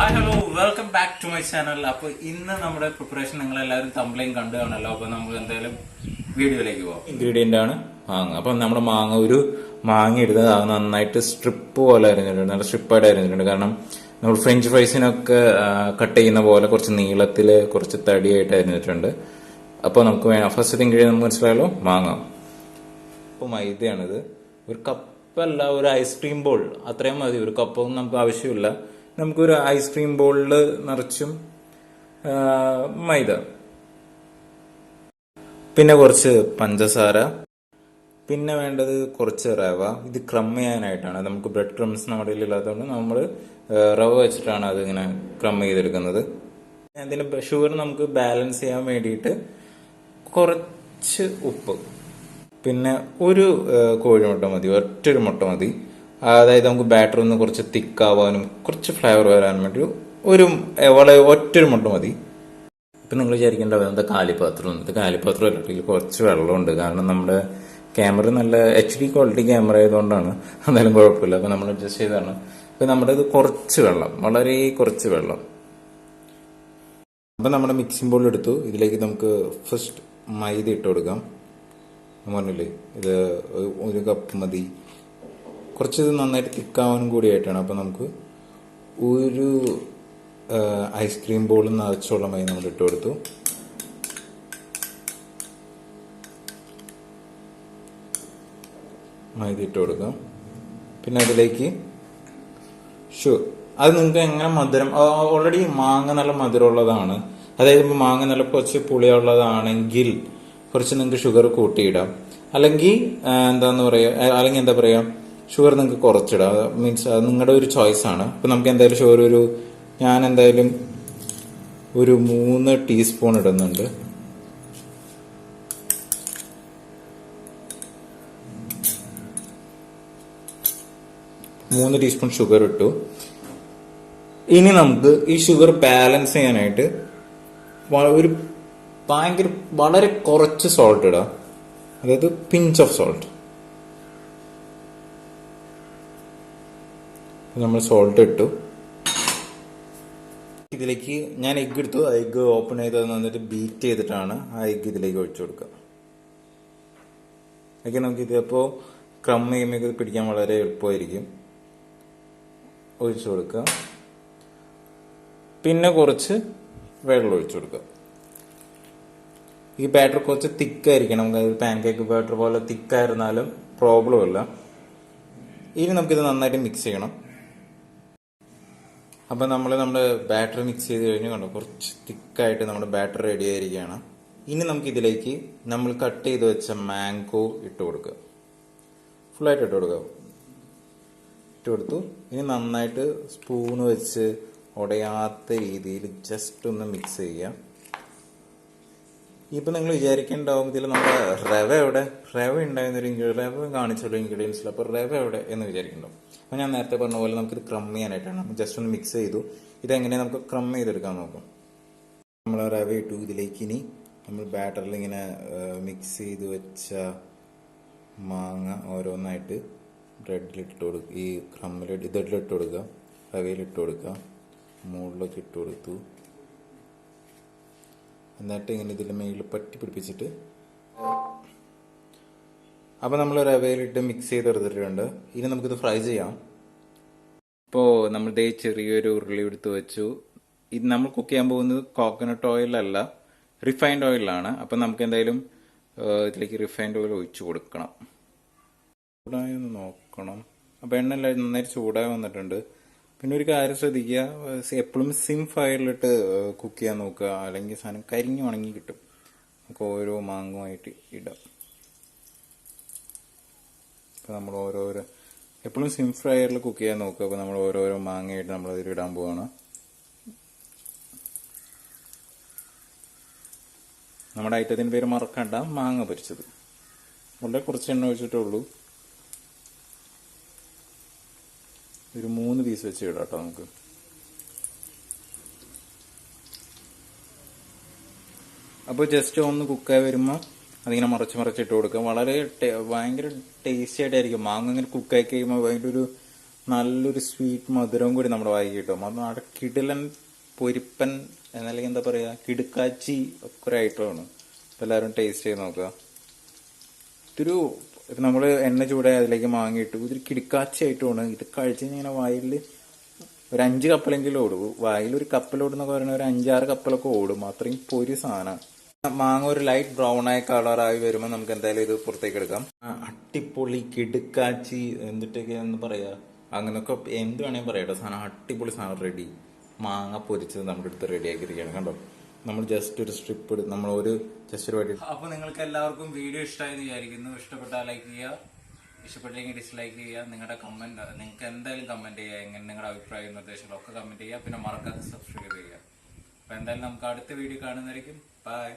Hi hello welcome back to my channel. അപ്പോൾ ഇന്ന് നമ്മുടെ പ്രിപ്പറേഷൻ നിങ്ങൾ എല്ലാവരും തമ്മിലേയും കണ്ടു കാണല്ലോ. അപ്പോൾ നമുക്ക് എന്തായാലും വീഡിയോയിലേക്ക് പോകാം. ഇൻഗ്രീഡിയൻ്റ് ആണ് മാങ്ങ. അപ്പം നമ്മുടെ മാങ്ങ എടുത്തത് അത് നന്നായിട്ട് സ്ട്രിപ്പ് പോലെ അരിഞ്ഞിട്ടുണ്ട്, നല്ല സ്ട്രിപ്പായിട്ട് അരിഞ്ഞിട്ടുണ്ട്. കാരണം നമ്മൾ ഫ്രഞ്ച് ഫ്രൈസിനൊക്കെ കട്ട് ചെയ്യുന്ന പോലെ കുറച്ച് നീളത്തിൽ കുറച്ച് തടിയായിട്ട് അരിഞ്ഞിട്ടുണ്ട്. അപ്പോൾ നമുക്ക് ഫസ്റ്റ് ഇൻഗ്രീഡിയൻ നമുക്ക് മനസ്സിലായല്ലോ, മാങ്ങ. അപ്പോൾ മൈദയാണിത്. ഒരു കപ്പല്ല, ഒരു ഐസ്ക്രീം ബോൾ അത്രയും മതി. ഒരു കപ്പൊന്നും നമുക്ക് ആവശ്യമില്ല. നമുക്കൊരു ഐസ്ക്രീം ബോളിൽ നിറച്ചും മൈദ, പിന്നെ കുറച്ച് പഞ്ചസാര, പിന്നെ വേണ്ടത് കുറച്ച് റവ. ഇത് ക്രം ചെയ്യാനായിട്ടാണ്. നമുക്ക് ബ്രെഡ് ക്രംസ് നമ്മുടെ ഇല്ലാത്തതുകൊണ്ട് നമ്മൾ റവ വെച്ചിട്ടാണ് അത് ഇങ്ങനെ ക്രം ചെയ്തെടുക്കുന്നത്. അതിന് ഷുഗർ നമുക്ക് ബാലൻസ് ചെയ്യാൻ വേണ്ടിയിട്ട് കുറച്ച് ഉപ്പ്, പിന്നെ ഒരു കോഴിമുട്ട മതി, ഒറ്റൊരു മുട്ട മതി. അതായത് നമുക്ക് ബാറ്റർ ഒന്ന് കുറച്ച് തിക്കാവാനും കുറച്ച് ഫ്ലേവർ വരാനും വേണ്ടി വളരെ ഒറ്റൊരു മുട്ട മതി. ഇപ്പം നിങ്ങൾ വിചാരിക്കേണ്ട എന്താ കാലിപാത്രം, ഇത് കാലിപാത്രം അല്ലെങ്കിൽ കുറച്ച് വെള്ളമുണ്ട്. കാരണം നമ്മുടെ ക്യാമറ നല്ല HD ക്വാളിറ്റി ക്യാമറ ആയതുകൊണ്ടാണ്, എന്തായാലും കുഴപ്പമില്ല. അപ്പം നമ്മൾ അഡ്ജസ്റ്റ് ചെയ്താണ്. അപ്പം നമ്മുടെ ഇത് കുറച്ച് വെള്ളം, വളരെ കുറച്ച് വെള്ളം. അപ്പം നമ്മുടെ മിക്സിംഗ് ബോൾ എടുത്തു. ഇതിലേക്ക് നമുക്ക് ഫസ്റ്റ് മൈദ ഇട്ട് കൊടുക്കാം. പറഞ്ഞില്ലേ, ഇത് ഒരു കപ്പ് മതി. കുറച്ച് ഇത് നന്നായിട്ട് തിക്കാവാനും കൂടിയായിട്ടാണ്. അപ്പം നമുക്ക് ഒരു ഐസ്ക്രീം ബോളിൽ നിന്ന് നിറച്ചുള്ള മൈദ നമ്മൾ ഇട്ട് കൊടുത്തു. മൈദ ഇട്ട് കൊടുക്കാം. പിന്നെ അതിലേക്ക് അത് നിങ്ങൾക്ക് എങ്ങനെ മധുരം, ഓൾറെഡി മാങ്ങ നല്ല മധുരമുള്ളതാണ്. അതായത് ഇപ്പോൾ മാങ്ങ നല്ല കുറച്ച് പുളിയുള്ളതാണെങ്കിൽ കുറച്ച് നിങ്ങൾക്ക് ഷുഗർ കൂട്ടിയിടാം. അല്ലെങ്കിൽ എന്താ പറയുക, ഷുഗർ നിങ്ങൾക്ക് കുറച്ചിടാം. മീൻസ് അത് നിങ്ങളുടെ ഒരു ചോയ്സ് ആണ്. അപ്പം നമുക്ക് എന്തായാലും ഷുഗർ ഞാൻ എന്തായാലും ഒരു 3 ടീസ്പൂൺ ഇടുന്നുണ്ട്. മൂന്ന് ടീസ്പൂൺ ഷുഗർ ഇട്ടു. ഇനി നമുക്ക് ഈ ഷുഗർ ബാലൻസ് ചെയ്യാനായിട്ട് വളരെ കുറച്ച് സോൾട്ട് ഇടാം. അതായത് പിഞ്ച് ഓഫ് സോൾട്ട്. നമ്മൾ സോൾട്ട് ഇട്ടു. ഇതിലേക്ക് ഞാൻ എഗ്ഗ് എടുത്തു. ആ എഗ്ഗ് ഓപ്പൺ ചെയ്ത് നന്നായിട്ട് ബീറ്റ് ചെയ്തിട്ടാണ് ആ എഗ്ഗ് ഇതിലേക്ക് ഒഴിച്ചു കൊടുക്കുക. അതൊക്കെ നമുക്ക് ഇതിപ്പോൾ ക്രം ചെയ്യുമ്പോൾ ഇത് പിടിക്കാൻ വളരെ എളുപ്പമായിരിക്കും. ഒഴിച്ചു കൊടുക്കുക. പിന്നെ കുറച്ച് വെള്ളം ഒഴിച്ചു കൊടുക്കുക. ഈ ബാറ്റർ കുറച്ച് തിക്കായിരിക്കണം. പാൻ കേക്ക് ബാറ്റർ പോലെ തിക്കായിരുന്നാലും പ്രോബ്ലം ഇല്ല. ഇനി നമുക്കിത് നന്നായിട്ട് മിക്സ് ചെയ്യണം. അപ്പം നമ്മുടെ ബാറ്റർ മിക്സ് ചെയ്ത് കഴിഞ്ഞ് കണ്ടോ, കുറച്ച് തിക്കായിട്ട് നമ്മുടെ ബാറ്റർ റെഡി ആയിരിക്കുകയാണ്. ഇനി നമുക്ക് ഇതിലേക്ക് നമ്മൾ കട്ട് ചെയ്ത് വെച്ച മാംഗോ ഇട്ട് കൊടുക്കുക. ഫുള്ളായിട്ട് ഇട്ട് കൊടുക്കുക. ഇട്ട് കൊടുത്തു. ഇനി നന്നായിട്ട് സ്പൂണ് വെച്ച് ഉടയാത്ത രീതിയിൽ ജസ്റ്റ് ഒന്ന് മിക്സ് ചെയ്യുക. ഇപ്പം നിങ്ങൾ വിചാരിക്കേണ്ടാവും ഇതിൽ നമ്മുടെ റവ ഉണ്ടായിരുന്നൊരു റവ കാണിച്ചുള്ള ഇൻഗ്രീഡിയൻസിൽ, അപ്പോൾ റവ എവിടെ എന്ന് വിചാരിക്കുന്നുണ്ടാവും. അപ്പോൾ ഞാൻ നേരത്തെ പറഞ്ഞ പോലെ നമുക്കിത് ക്രം ചെയ്യാനായിട്ടാണ്. നമ്മൾ ജസ്റ്റ് ഒന്ന് മിക്സ് ചെയ്തു. ഇതെങ്ങനെ നമുക്ക് ക്രം ചെയ്തെടുക്കാൻ നോക്കാം. നമ്മൾ റവ ഇട്ടു. ഇതിലേക്ക് ഇനി നമ്മൾ ബാറ്ററിൽ ഇങ്ങനെ മിക്സ് ചെയ്ത് വെച്ച മാങ്ങ ഓരോന്നായിട്ട് ബ്രെഡിലിട്ട് കൊടുക്കുക. ഈ ഇതിലിട്ട് കൊടുക്കുക, റവയിലിട്ട് കൊടുക്കുക, മുകളിലൊക്കെ ഇട്ട് കൊടുത്തു. എന്നിട്ട് ഇങ്ങനെ ഇതിൻ്റെ മേളിൽ പറ്റി പിടിപ്പിച്ചിട്ട് അപ്പോൾ നമ്മൾ റവയിലിട്ട് മിക്സ് ചെയ്തെടുത്തിട്ടുണ്ട്. ഇനി നമുക്കിത് ഫ്രൈ ചെയ്യാം. ഇപ്പോൾ നമ്മളുടെ ചെറിയൊരു ഉരുളി എടുത്ത് വെച്ചു. ഇത് നമ്മൾ കുക്ക് ചെയ്യാൻ പോകുന്നത് കോക്കനട്ട് ഓയിലല്ല, റിഫൈൻഡ് ഓയിലാണ്. അപ്പം നമുക്ക് എന്തായാലും ഇതിലേക്ക് റിഫൈൻഡ് ഓയിൽ ഒഴിച്ചു കൊടുക്കണം. ചൂടായി ഒന്ന് നോക്കണം. അപ്പോൾ എണ്ണ നന്നായിട്ട് ചൂടായി വന്നിട്ടുണ്ട്. പിന്നെ ഒരു കാര്യം ശ്രദ്ധിക്കുക, എപ്പോഴും സിം ഫയറിലിട്ട് കുക്ക് ചെയ്യാൻ നോക്കുക. അല്ലെങ്കിൽ സാധനം കരിഞ്ഞു ഉണങ്ങി കിട്ടും. നമുക്ക് ഓരോ മാങ്ങുമായിട്ട് ഇടാം. അപ്പോൾ നമ്മൾ എപ്പോഴും സിം ഫയറിൽ കുക്ക് ചെയ്യാൻ നോക്കുക. അപ്പോൾ നമ്മൾ ഓരോരോ മാങ്ങയായിട്ട് നമ്മളതിൽ ഇടാൻ പോവാണ്. നമ്മുടെ ഐറ്റത്തിൻ്റെ പേര് മറക്കണ്ട, മാങ്ങ പൊരിച്ചത്. വളരെ കുറച്ച് എണ്ണ ഒഴിച്ചിട്ടേ ഉള്ളൂ. ഒരു 3 പീസ് വെച്ച് ഇടാം കേട്ടോ നമുക്ക്. അപ്പോൾ ജസ്റ്റ് ഒന്ന് കുക്കായി വരുമ്പോൾ അതിങ്ങനെ മറച്ചിട്ട് കൊടുക്കുക. ഭയങ്കര ടേസ്റ്റി ആയിട്ടായിരിക്കും. മാങ്ങ ഇങ്ങനെ കുക്കായി കഴിയുമ്പോൾ ഭയങ്കര ഒരു നല്ലൊരു സ്വീറ്റ് മധുരവും കൂടി നമ്മുടെ വായി കിട്ടും. അത് നമ്മുടെ കിടിലൻ പൊരിപ്പൻ എന്നല്ലെങ്കിൽ എന്താ പറയാ, കിടുക്കാച്ചി ഒക്കെ ഒരു ഐറ്റമാണ്. എല്ലാവരും ടേസ്റ്റ് ചെയ്ത് നോക്കുക. ഇതൊരു നമ്മൾ എണ്ണ ചൂടായി അതിലേക്ക് മാങ്ങിയിട്ടു, ഇതൊരു കിടുക്കാച്ചി ഐറ്റമാണ്. ഇത് കഴിച്ച് ഇങ്ങനെ വായിൽ ഒരു 5 കപ്പലെങ്കിലും ഓടും. വായിൽ ഒരു കപ്പലോടുന്നൊക്കെ പറയുന്നത് ഒരു 5-6 കപ്പലൊക്കെ ഓടും. അത്രയും പൊരി സാധനം. മാങ്ങ ഒരു ലൈറ്റ് ബ്രൗൺ ആയി കളറായി വരുമ്പോൾ നമുക്ക് എന്തായാലും ഇത് പുറത്തേക്ക് എടുക്കാം. അട്ടിപ്പൊളി കിടുക്കാച്ചി എന്തിട്ടൊക്കെ എന്ന് പറയാ, അങ്ങനൊക്കെ എന്ത് വേണമെങ്കിൽ പറയാട്ടോ. സാധനം അട്ടിപ്പൊളി സാധനം റെഡി. മാങ്ങ പൊരിച്ചത് നമ്മുടെ അടുത്ത് റെഡി ആക്കിയിരിക്കുകയാണ്. കണ്ടോ, നമ്മൾ ജസ്റ്റ് ഒരു സ്ട്രിപ്പ് എടുത്ത് നമ്മൾ ഒരു ജസ്റ്റ് ഒരു വടി. അപ്പൊ നിങ്ങൾക്ക് എല്ലാവർക്കും വീഡിയോ ഇഷ്ടമായെന്ന് വിചാരിക്കുന്നു. ഇഷ്ടപ്പെട്ടാൽ ലൈക്ക് ചെയ്യുക, ഇഷ്ടപ്പെട്ടില്ലെങ്കിൽ ഡിസ്ലൈക്ക് ചെയ്യുക. നിങ്ങളുടെ കമന്റ് നിങ്ങൾക്ക് എന്തായാലും കമന്റ് ചെയ്യുക. എങ്ങനെ നിങ്ങളുടെ അഭിപ്രായം നിർദ്ദേശങ്ങളൊക്കെ കമന്റ് ചെയ്യുക. പിന്നെ മറക്കാതെ സബ്സ്ക്രൈബ് ചെയ്യുക. അപ്പൊ എന്തായാലും നമുക്ക് അടുത്ത വീഡിയോ കാണുന്നതായിരിക്കും. ബൈ.